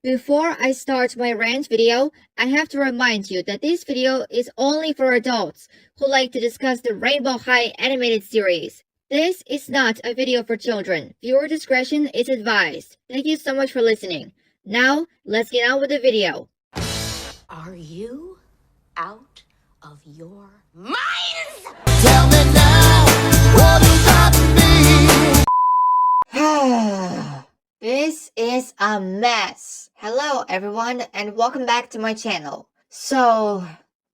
Before I start my rant video, I have to remind you that this video is only for adults who like to discuss the Rainbow High animated series. This is not a video for children. Viewer discretion is advised. Thank you so much for listening. Now, let's get on with the video. Are you out of your minds? Tell me now, what does that mean? This is a mess. Hello everyone and welcome back to my channel. So,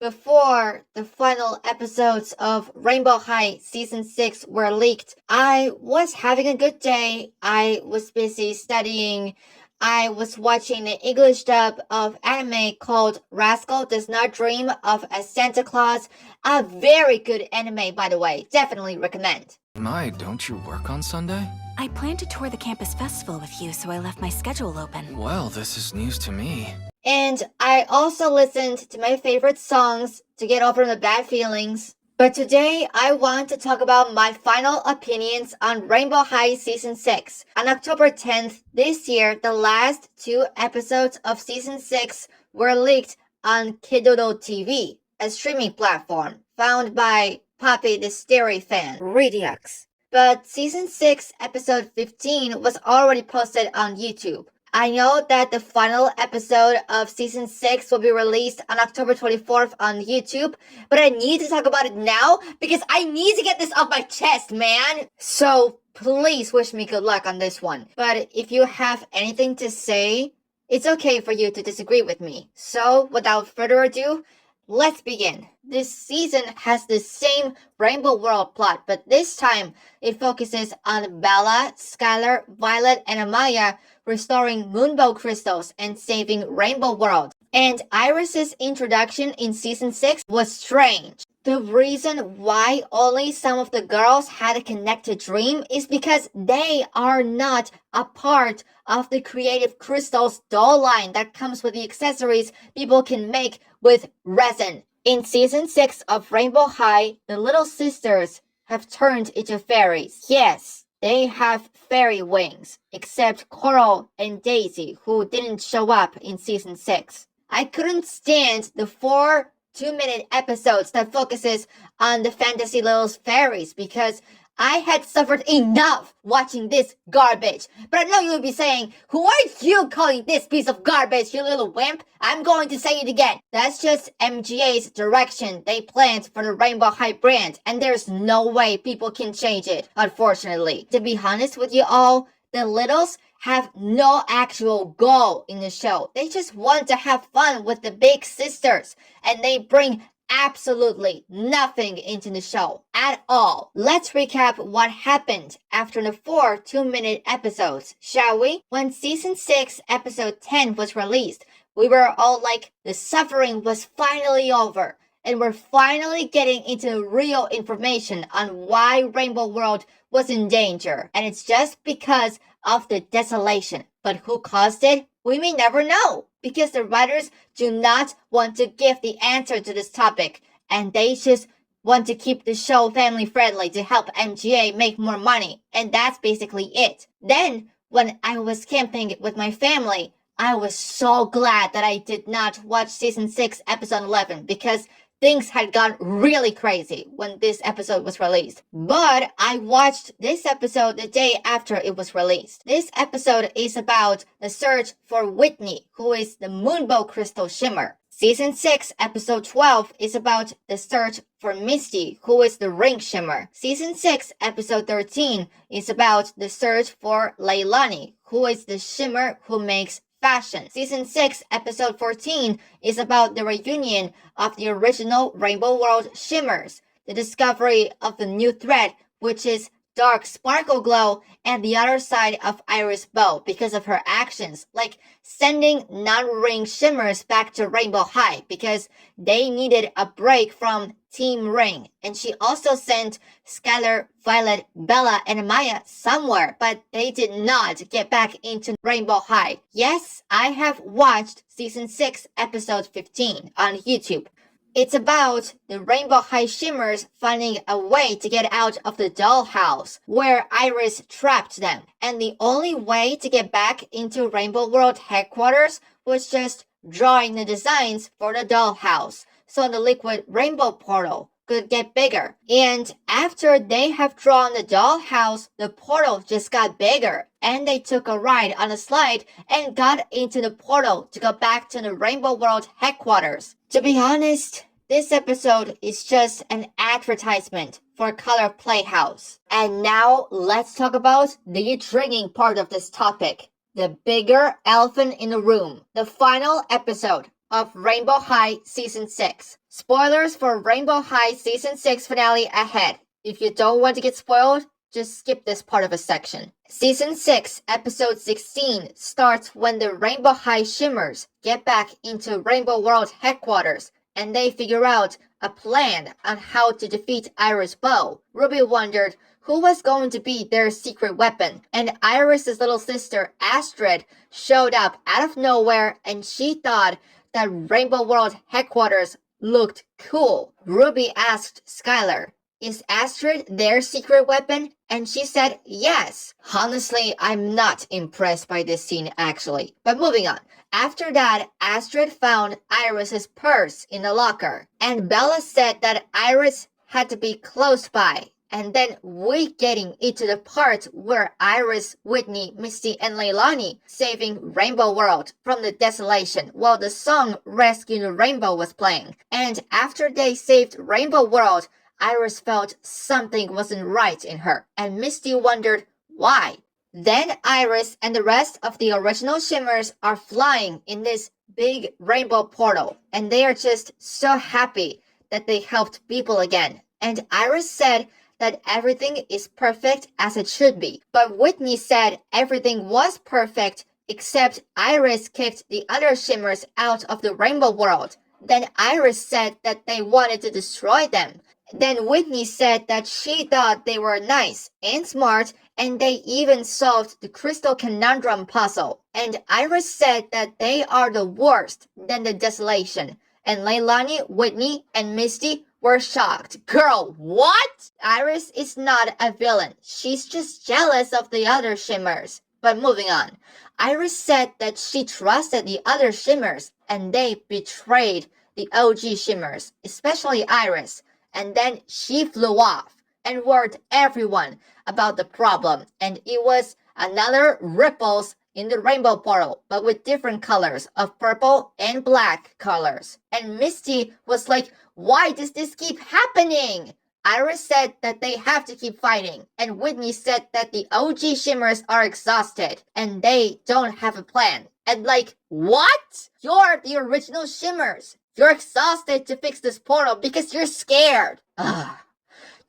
before the final episodes of Rainbow High Season 6 were leaked, I was having a good day. I was busy studying. I was watching the English dub of anime called Rascal Does Not Dream of a Santa Claus. A very good anime, by the way. Definitely recommend. My, don't you work on Sunday? I planned to tour the campus festival with you, so I left my schedule open. Well, this is news to me. And I also listened to my favorite songs to get over the bad feelings. But today, I want to talk about my final opinions on Rainbow High Season 6. On October 10th this year, the last 2 episodes of Season 6 were leaked on Kidodo TV, a streaming platform found by Poppy the Sterry fan, Redux. But Season 6 Episode 15 was already posted on YouTube. I know that the final episode of Season 6 will be released on October 24th on YouTube, but I need to talk about it now because I need to get this off my chest, man! So please wish me good luck on this one. But if you have anything to say, it's okay for you to disagree with me. So without further ado, let's begin. This season has the same Rainbow World plot, but this time it focuses on Bella, Skylar, Violet, and Amaya restoring Moonbow crystals and saving Rainbow World. And Iris's introduction in Season 6 was strange. The reason why only some of the girls had a connected dream is because they are not a part of the Creative Crystals doll line that comes with the accessories people can make with resin. In Season 6 of Rainbow High, the little sisters have turned into fairies. Yes, they have fairy wings, except Coral and Daisy, who didn't show up in Season 6. I couldn't stand the 4 2-minute episodes that focuses on the fantasy little fairies because I had suffered enough watching this garbage. But I know you'll be saying, who are you calling this piece of garbage, you little wimp? I'm going to say it again. That's just MGA's direction they planned for the Rainbow High brand, and there's no way people can change it, unfortunately. To be honest with you all, the littles have no actual goal in the show. They just want to have fun with the big sisters, and they bring absolutely nothing into the show at all. Let's recap what happened after the 4 2-minute episodes, shall we? When Season 6 Episode 10 was released, we were all like, the suffering was finally over, and we're finally getting into real information on why Rainbow World was in danger, and it's just because of the desolation. But who caused it? We may never know, because the writers do not want to give the answer to this topic, and they just want to keep the show family friendly to help MGA make more money, and that's basically it. Then, when I was camping with my family, I was so glad that I did not watch Season 6 Episode 11, because things had gone really crazy when this episode was released. But I watched this episode the day after it was released. This episode is about the search for Whitney, who is the Moonbow Crystal Shimmer. Season 6, Episode 12 is about the search for Misty, who is the Ring Shimmer. Season 6, Episode 13 is about the search for Leilani, who is the Shimmer who makes fashion. Season 6, Episode 14 is about the reunion of the original Rainbow World Shimmers, the discovery of the new thread, which is Dark Sparkle Glow, and the other side of Iris Bow because of her actions, like sending non-ring shimmers back to Rainbow High because they needed a break from Team Ring. And she also sent Skylar, Violet, Bella, and Amaya somewhere, but they did not get back into Rainbow High. Yes, I have watched Season 6, Episode 15 on YouTube. It's about the Rainbow High Shimmers finding a way to get out of the dollhouse where Iris trapped them. And the only way to get back into Rainbow World headquarters was just drawing the designs for the dollhouse, so the liquid rainbow portal could get bigger. And after they have drawn the dollhouse, the portal just got bigger, and they took a ride on a slide and got into the portal to go back to the Rainbow World headquarters. To be honest, this episode is just an advertisement for Color Playhouse. And now let's talk about the intriguing part of this topic. The bigger elephant in the room. The final episode of Rainbow High Season 6. Spoilers for Rainbow High Season 6 finale ahead. If you don't want to get spoiled, just skip this part of a section. Season 6, Episode 16 starts when the Rainbow High Shimmers get back into Rainbow World headquarters and they figure out a plan on how to defeat Iris' bow. Ruby wondered who was going to be their secret weapon, and Iris' little sister Astrid showed up out of nowhere and she thought that Rainbow World headquarters looked cool. Ruby asked Skylar, "Is Astrid their secret weapon?" And she said yes. Honestly, I'm not impressed by this scene actually. But moving on. After that, Astrid found Iris' purse in the locker, and Bella said that Iris had to be close by. And then we getting into the part where Iris, Whitney, Misty, and Leilani saving Rainbow World from the desolation while the song Rescue the Rainbow was playing. And after they saved Rainbow World, Iris felt something wasn't right in her, and Misty wondered why. Then Iris and the rest of the original Shimmers are flying in this big rainbow portal, and they are just so happy that they helped people again. And Iris said that everything is perfect as it should be. But Whitney said everything was perfect except Iris kicked the other Shimmers out of the Rainbow World. Then Iris said that they wanted to destroy them. Then Whitney said that she thought they were nice and smart, and they even solved the Crystal Conundrum puzzle. And Iris said that they are the worst than the desolation. And Leilani, Whitney, and Misty were shocked. Girl, what? Iris is not a villain. She's just jealous of the other Shimmers. But moving on. Iris said that she trusted the other Shimmers, and they betrayed the OG Shimmers, especially Iris. And then she flew off and warned everyone about the problem. And it was another ripples in the rainbow portal, but with different colors of purple and black colors. And Misty was like, why does this keep happening? Iris said that they have to keep fighting. And Whitney said that the OG Shimmers are exhausted and they don't have a plan. And like, what? You're the original Shimmers. You're exhausted to fix this portal because you're scared. Ugh.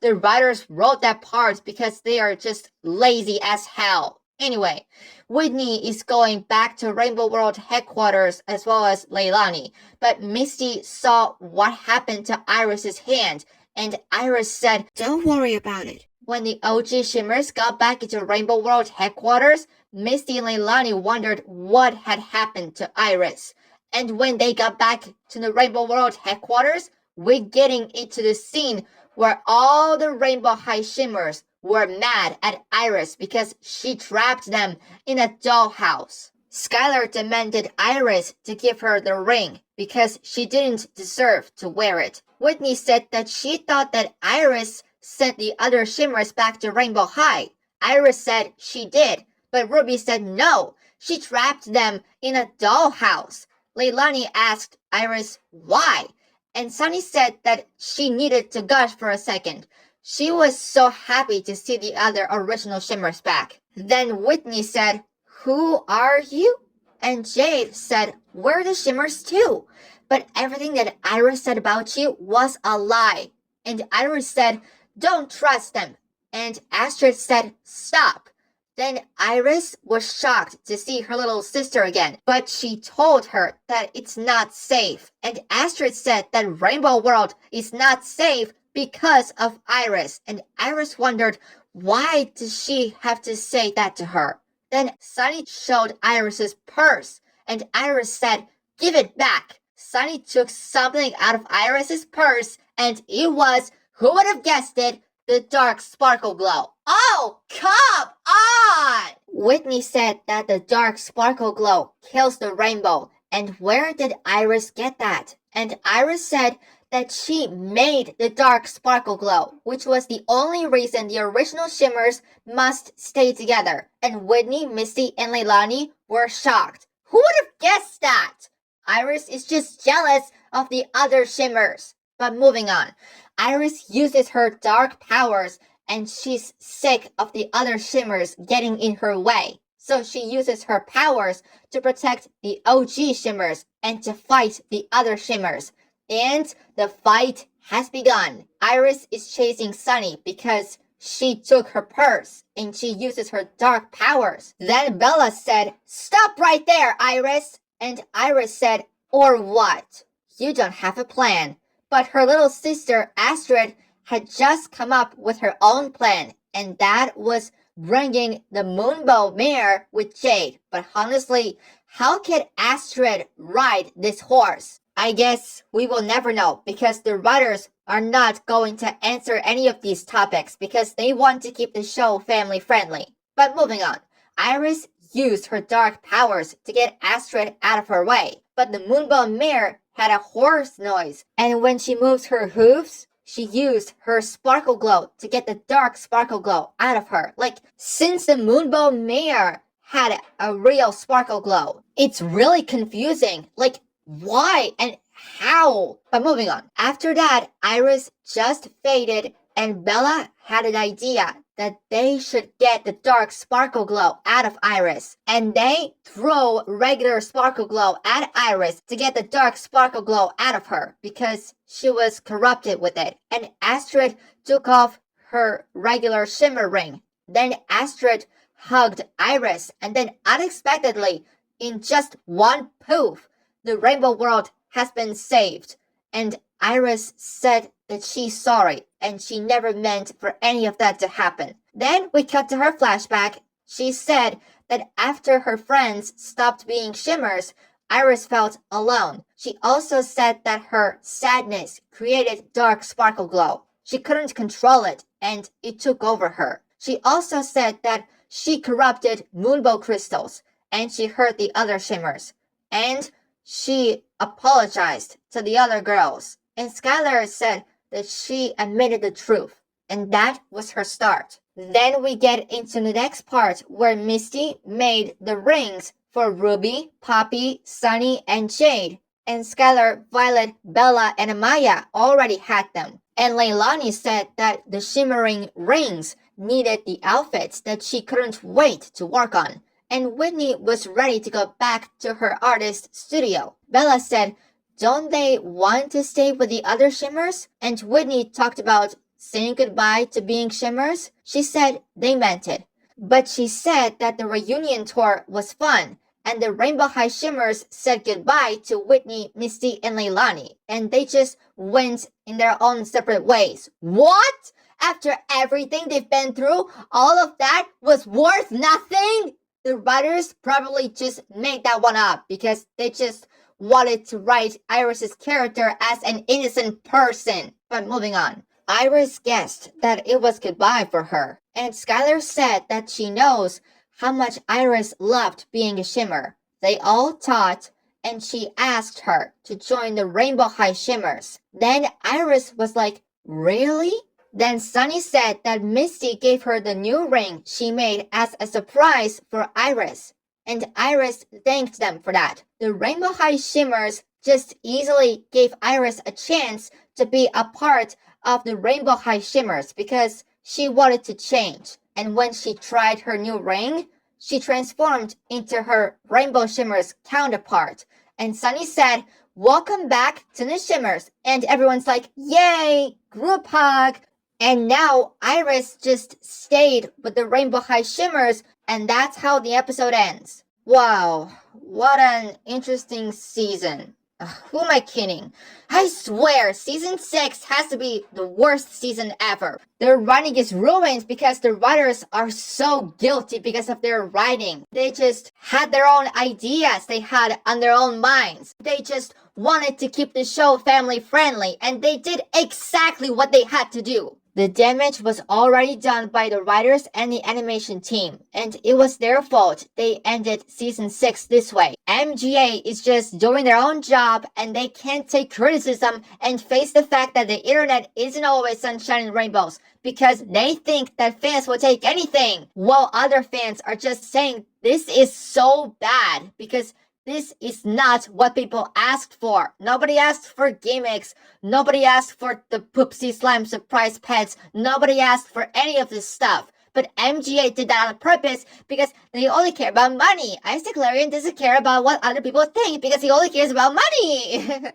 The writers wrote that part because they are just lazy as hell. Anyway, Whitney is going back to Rainbow World headquarters as well as Leilani. But Misty saw what happened to Iris's hand, and Iris said, "Don't worry about it." When the OG Shimmers got back into Rainbow World headquarters, Misty and Leilani wondered what had happened to Iris. And when they got back to the Rainbow World headquarters, we're getting into the scene where all the Rainbow High Shimmers were mad at Iris because she trapped them in a dollhouse. Skylar demanded Iris to give her the ring because she didn't deserve to wear it. Whitney said that she thought that Iris sent the other Shimmers back to Rainbow High. Iris said she did, but Ruby said no, she trapped them in a dollhouse. Leilani asked Iris why, and Sunny said that she needed to gush for a second. She was so happy to see the other original Shimmers back. Then Whitney said, "Who are you?" And Jade said, "We're the Shimmers too. But everything that Iris said about you was a lie." And Iris said, "Don't trust them." And Astrid said, "Stop." Then Iris was shocked to see her little sister again, but she told her that it's not safe. And Astrid said that Rainbow World is not safe because of Iris. And Iris wondered, why does she have to say that to her? Then Sunny showed Iris's purse, and Iris said, "Give it back." Sunny took something out of Iris's purse, and it was, who would have guessed it, the dark sparkle glow. Oh, come on! Whitney said that the dark sparkle glow kills the rainbow. And where did Iris get that? And Iris said that she made the dark sparkle glow, which was the only reason the original shimmers must stay together. And Whitney, Misty, and Leilani were shocked. Who would have guessed that? Iris is just jealous of the other shimmers. But moving on, Iris uses her dark powers and she's sick of the other shimmers getting in her way. So she uses her powers to protect the OG shimmers and to fight the other shimmers. And the fight has begun. Iris is chasing Sunny because she took her purse and she uses her dark powers. Then Bella said, "Stop right there, Iris." And Iris said, "Or what? You don't have a plan." But her little sister Astrid had just come up with her own plan, and that was bringing the Moonbow mare with Jade. But honestly, how could Astrid ride this horse? I guess we will never know because the writers are not going to answer any of these topics because they want to keep the show family friendly. But moving on, Iris used her dark powers to get Astrid out of her way. But the Moonbow mare had a horse noise, and when she moves her hooves, she used her sparkle glow to get the dark sparkle glow out of her. Like, since the Moonbow mare had a real sparkle glow, it's really confusing. Like, why and how? But moving on. After that, Iris just faded and Bella had an idea that they should get the dark sparkle glow out of Iris. And they throw regular sparkle glow at Iris to get the dark sparkle glow out of her because she was corrupted with it. And Astrid took off her regular shimmer ring. Then Astrid hugged Iris, and then unexpectedly, in just one poof, the rainbow world has been saved. And Iris said that she's sorry and she never meant for any of that to happen. Then we cut to her flashback. She said that after her friends stopped being shimmers, Iris felt alone. She also said that her sadness created dark sparkle glow. She couldn't control it and it took over her. She also said that she corrupted moonbow crystals and she hurt the other shimmers. And she apologized to the other girls. And Skylar said that she admitted the truth. And that was her start. Then we get into the next part where Misty made the rings for Ruby, Poppy, Sunny, and Jade. And Skylar, Violet, Bella, and Amaya already had them. And Leilani said that the shimmering rings needed the outfits that she couldn't wait to work on. And Whitney was ready to go back to her artist studio. Bella said, don't they want to stay with the other shimmers? And Whitney talked about saying goodbye to being shimmers. She said they meant it. But she said that the reunion tour was fun. And the Rainbow High Shimmers said goodbye to Whitney, Misty, and Leilani. And they just went in their own separate ways. What? After everything they've been through, all of that was worth nothing? The writers probably just made that one up because they just wanted to write Iris's character as an innocent person. But moving on. Iris guessed that it was goodbye for her. And Skylar said that she knows how much Iris loved being a shimmer. They all taught, and she asked her to join the Rainbow High Shimmers. Then Iris was like, really? Then Sunny said that Misty gave her the new ring she made as a surprise for Iris. And Iris thanked them for that. The Rainbow High Shimmers just easily gave Iris a chance to be a part of the Rainbow High Shimmers because she wanted to change. And when she tried her new ring, she transformed into her Rainbow Shimmers counterpart. And Sunny said, welcome back to the Shimmers. And everyone's like, yay, group hug. And now Iris just stayed with the Rainbow High Shimmers, and that's how the episode ends. Wow, what an interesting season. Who am I kidding? I swear, season 6 has to be the worst season ever. Their writing is ruined because the writers are so guilty because of their writing. They just had their own ideas they had on their own minds. They just wanted to keep the show family friendly, and they did exactly what they had to do. The damage was already done by the writers and the animation team, and it was their fault they ended season 6 this way. MGA is just doing their own job, and they can't take criticism and face the fact that the internet isn't always sunshine and rainbows because they think that fans will take anything, while other fans are just saying this is so bad because this is not what people asked for. Nobody asked for gimmicks. Nobody asked for the Poopsie Slime surprise pets. Nobody asked for any of this stuff. But MGA did that on purpose because they only care about money. Isaac Larian doesn't care about what other people think because he only cares about money.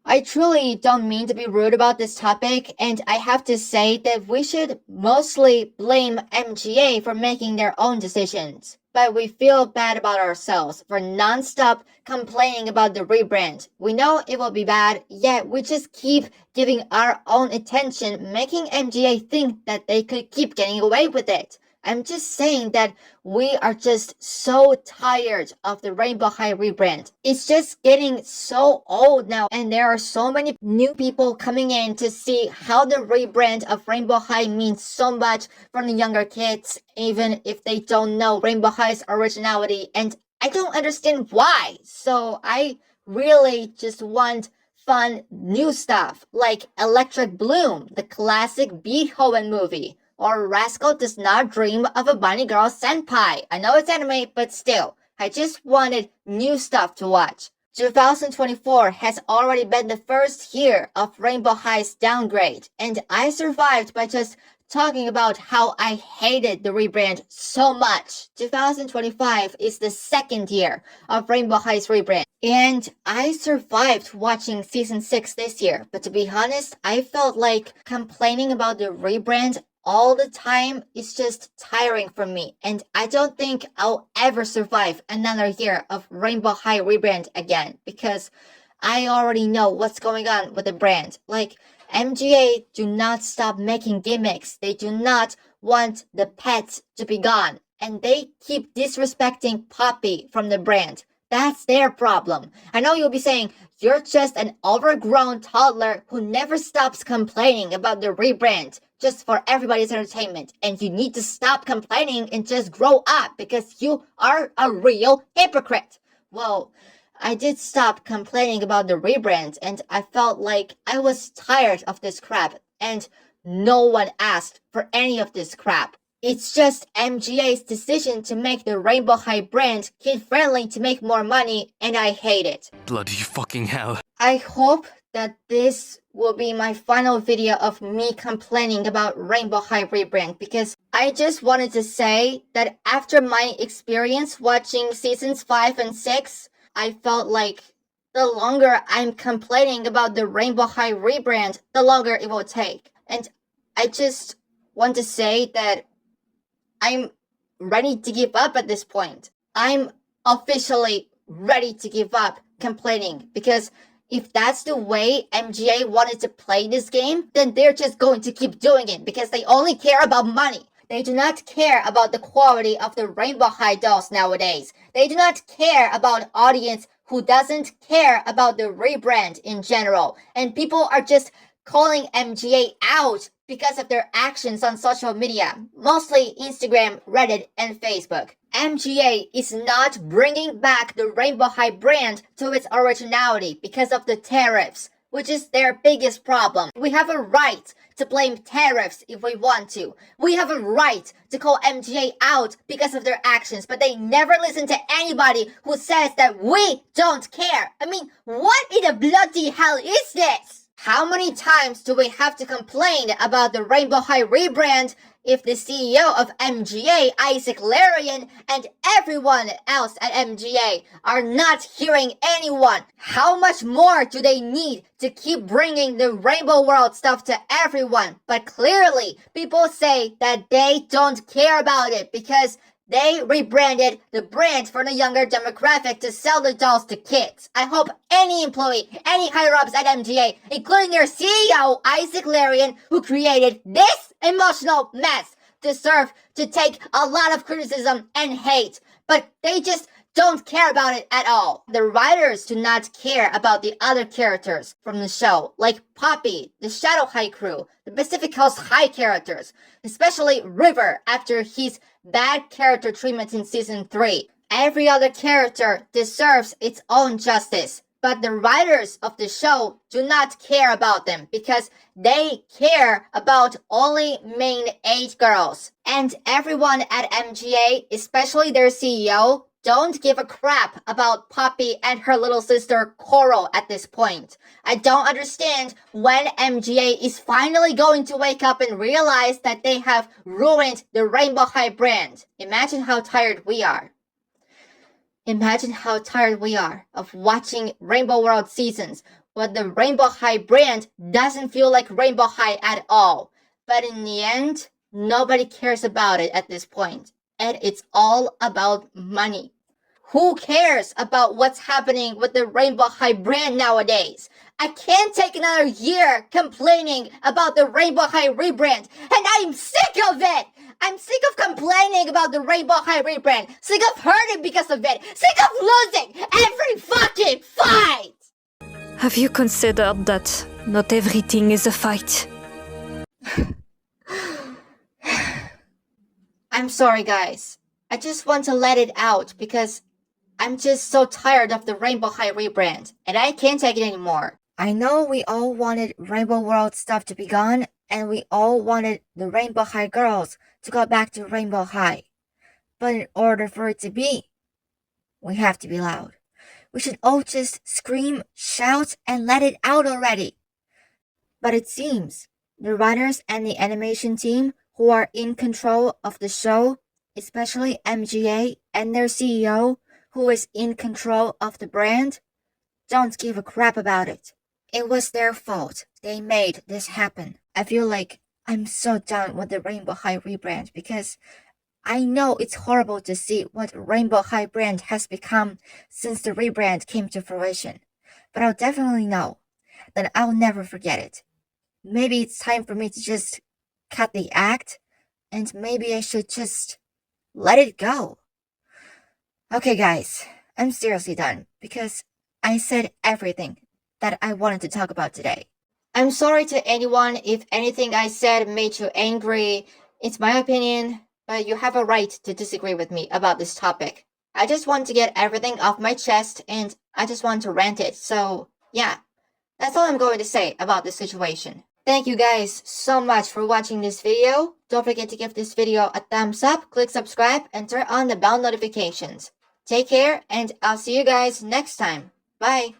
I truly don't mean to be rude about this topic, and I have to say that we should mostly blame MGA for making their own decisions. But we feel bad about ourselves for non-stop complaining about the rebrand. We know it will be bad, yet we just keep giving our own attention, making MGA think that they could keep getting away with it. I'm just saying that we are just so tired of the Rainbow High rebrand. It's just getting so old now, and there are so many new people coming in to see how the rebrand of Rainbow High means so much for the younger kids, even if they don't know Rainbow High's originality, and I don't understand why. So I really just want fun new stuff, like Electric Bloom, the classic Beethoven movie. Or Rascal Does Not Dream of a Bunny Girl Senpai. I know it's anime, but still, I just wanted new stuff to watch. 2024 has already been the first year of Rainbow High's downgrade, and I survived by just talking about how I hated the rebrand so much. 2025 is the second year of Rainbow High's rebrand, and I survived watching season 6 this year, but to be honest, I felt like complaining about the rebrand all the time is just tiring for me, and I don't think I'll ever survive another year of Rainbow High rebrand again because I already know what's going on with the brand. Like, MGA do not stop making gimmicks. They do not want the pets to be gone, and they keep disrespecting Poppy from the brand. That's their problem. I know you'll be saying, you're just an overgrown toddler who never stops complaining about the rebrand just for everybody's entertainment. And you need to stop complaining and just grow up because you are a real hypocrite. Well, I did stop complaining about the rebrand, and I felt like I was tired of this crap, and no one asked for any of this crap. It's just MGA's decision to make the Rainbow High brand kid-friendly to make more money, and I hate it. Bloody fucking hell. I hope that this will be my final video of me complaining about Rainbow High rebrand, because I just wanted to say that after my experience watching seasons 5 and 6, I felt like the longer I'm complaining about the Rainbow High rebrand, the longer it will take. And I just want to say that I'm ready to give up at this point. I'm officially ready to give up complaining, because if that's the way MGA wanted to play this game, then they're just going to keep doing it because they only care about money. They do not care about the quality of the Rainbow High dolls nowadays. They do not care about audience who doesn't care about the rebrand in general. And people are just calling MGA out because of their actions on social media, mostly Instagram, Reddit, and Facebook. MGA is not bringing back the Rainbow High brand to its originality because of the tariffs, which is their biggest problem. We have a right to blame tariffs if we want to. We have a right to call MGA out because of their actions, but they never listen to anybody who says that we don't care. I mean, what in the bloody hell is this? How many times do we have to complain about the Rainbow High rebrand if the CEO of MGA, Isaac Larian, and everyone else at MGA are not hearing anyone? How much more do they need to keep bringing the Rainbow World stuff to everyone? But clearly, people say that they don't care about it because They rebranded the brand for the younger demographic to sell the dolls to kids. I hope any employee, any higher-ups at MGA, including their CEO, Isaac Larian, who created this emotional mess, deserve to take a lot of criticism and hate. But they just don't care about it at all. The writers do not care about the other characters from the show, like Poppy, the Shadow High crew, the Pacific Coast High characters, especially River after his bad character treatment in season 3. Every other character deserves its own justice, but the writers of the show do not care about them because they care about only main 8 girls. And everyone at MGA, especially their CEO, don't give a crap about Poppy and her little sister Coral at this point. I don't understand when MGA is finally going to wake up and realize that they have ruined the Rainbow High brand. Imagine how tired we are. Imagine how tired we are of watching Rainbow World seasons when the Rainbow High brand doesn't feel like Rainbow High at all. But in the end, nobody cares about it at this point. And it's all about money. Who cares about what's happening with the Rainbow High brand nowadays? I can't take another year complaining about the Rainbow High rebrand, and I'm sick of it! I'm sick of complaining about the Rainbow High rebrand, sick of hurting because of it, sick of losing every fucking fight! Have you considered that not everything is a fight? I'm sorry, guys. I just want to let it out because I'm just so tired of the Rainbow High rebrand, and I can't take it anymore. I know we all wanted Rainbow World stuff to be gone, and we all wanted the Rainbow High girls to go back to Rainbow High. But in order for it to be, we have to be loud. We should all just scream, shout, and let it out already. But it seems the writers and the animation team who are in control of the show, especially MGA and their CEO, who is in control of the brand, don't give a crap about it. It was their fault. They made this happen. I feel like I'm so done with the Rainbow High rebrand because I know it's horrible to see what Rainbow High brand has become since the rebrand came to fruition. But I'll definitely know that I'll never forget it. Maybe it's time for me to just cut the act, and maybe I should just let it go. Okay, guys, I'm seriously done because I said everything that I wanted to talk about today. I'm sorry to anyone if anything I said made you angry. It's my opinion, but you have a right to disagree with me about this topic. I just want to get everything off my chest and I just want to rant it. So, yeah, that's all I'm going to say about this situation. Thank you guys so much for watching this video. Don't forget to give this video a thumbs up, click subscribe, and turn on the bell notifications. Take care, and I'll see you guys next time. Bye.